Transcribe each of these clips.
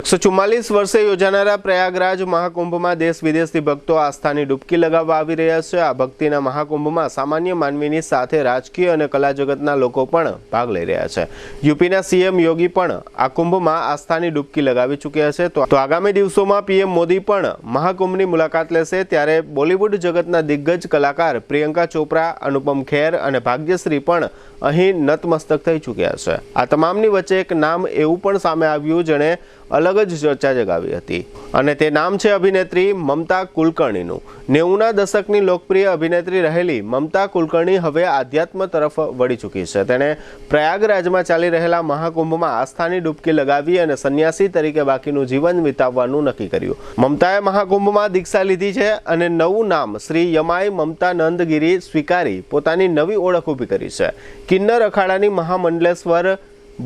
144 વર્ષે યોજાનારા પ્રયાગરાજ મહાકુંભમાં દેશ વિદેશથી ભક્તો આસ્થાની ડૂબકી લગાવવા આવી રહ્યા છે। આ ભક્તિના મહાકુંભમાં સામાન્ય માનવીની સાથે રાજકીય અને કલા જગતના લોકો પણ ભાગ લઈ રહ્યા છે। યુપીના સીએમ યોગી પણ આ કુંભમાં આસ્થાની ડૂબકી લગાવી ચૂક્યા છે। તો આગામી દિવસોમાં પીએમ મોદી પણ મહાકુંભની મુલાકાત લેશે। ત્યારે બોલિવૂડ જગતના દિગ્ગજ કલાકાર પ્રિયંકા ચોપરા, અનુપમ ખેર અને ભાગ્યશ્રી પણ અહીં નતમસ્તક થઈ ચૂક્યા છે। આ તમામની વચ્ચે એક નામ એવું પણ સામે આવ્યું જેણે અલગ જ ચર્ચા જગાવી હતી અને તે નામ છે અભિનેત્રી મમતા કુલકર્ણીનું। 90ના દશકની લોકપ્રિય અભિનેત્રી રહેલી મમતા કુલકર્ણી હવે આધ્યાત્મ તરફ વળી ચૂકી છે। તેણે પ્રયાગરાજમાં ચાલી રહેલા મહાકુંભમાં આસ્થાની ડૂબકી લગાવી અને સંન્યાસી તરીકે બાકીનું જીવન વિતાવવાનું નક્કી કર્યું। મમતાએ મહાકુંભમાં દીક્ષા લીધી છે અને નવું નામ શ્રી યમાઈ મમતા નંદગીરી સ્વીકારી પોતાની નવી ઓળખ ઊભી કરી છે। કિન્નર અખાડાની મહામંડલેશ્વર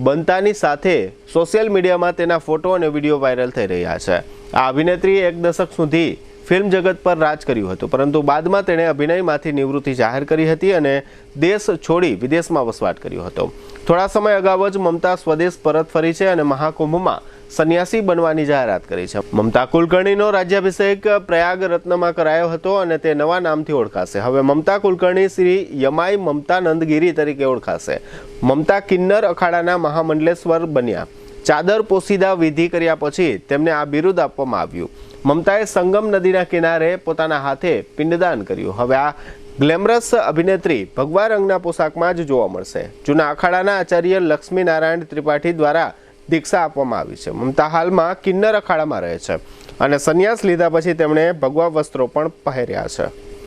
બનતાની સાથે સોશિયલ મીડિયામાં તેના ફોટો અને વિડીયો વાયરલ થઈ રહ્યા છે। આ અભિનેત્રીએ એક દશક સુધી ફિલ્મ જગત પર રાજ કર્યું હતું, પરંતુ બાદમાં તેણે અભિનયમાંથી નિવૃત્તિ જાહેર કરી હતી અને દેશ છોડી વિદેશમાં વસવાટ કર્યો હતો। થોડા સમય અગાઉ જ મમતા સ્વદેશ પરત ફરી છે અને મહાકુંભમાં સંન્યાસી બનવાની જાહેરાત કરી છે। મમતા કુલકર્ણીનો રાજ્યાભિષેક પ્રયાગ રત્નમાં કરાયો હતો અને તે નવા નામથી ઓળખાશે। હવે મમતા કુલકર્ણી શ્રી યમાઈ મમતા નંદગીરી તરીકે ઓળખાશે। મમતા કિન્નર અખાડાના મહામંડલેશ્વર બન્યા। ચાદર પોસીદા વિધિ કર્યા પછી તેમને આ બિરુદ આપવામાં આવ્યું। મમતાએ સંગમ નદીના કિનારે પોતાના હાથે પિંડદાન કર્યું। હવે આ ગ્લેમરસ અભિનેત્રી ભગવા રંગના પોશાકમાં જ જોવા મળશે। જૂના અખાડાના આચાર્ય લક્ષ્મી નારાયણ ત્રિપાઠી દ્વારા દીક્ષા આપવામાં આવી છે। મમતા હાલમાં કિન્નર અખાડામાં રહે છે અને સંન્યાસ લીધા પછી તેમણે ભગવા વસ્ત્રો પણ પહેર્યા છે।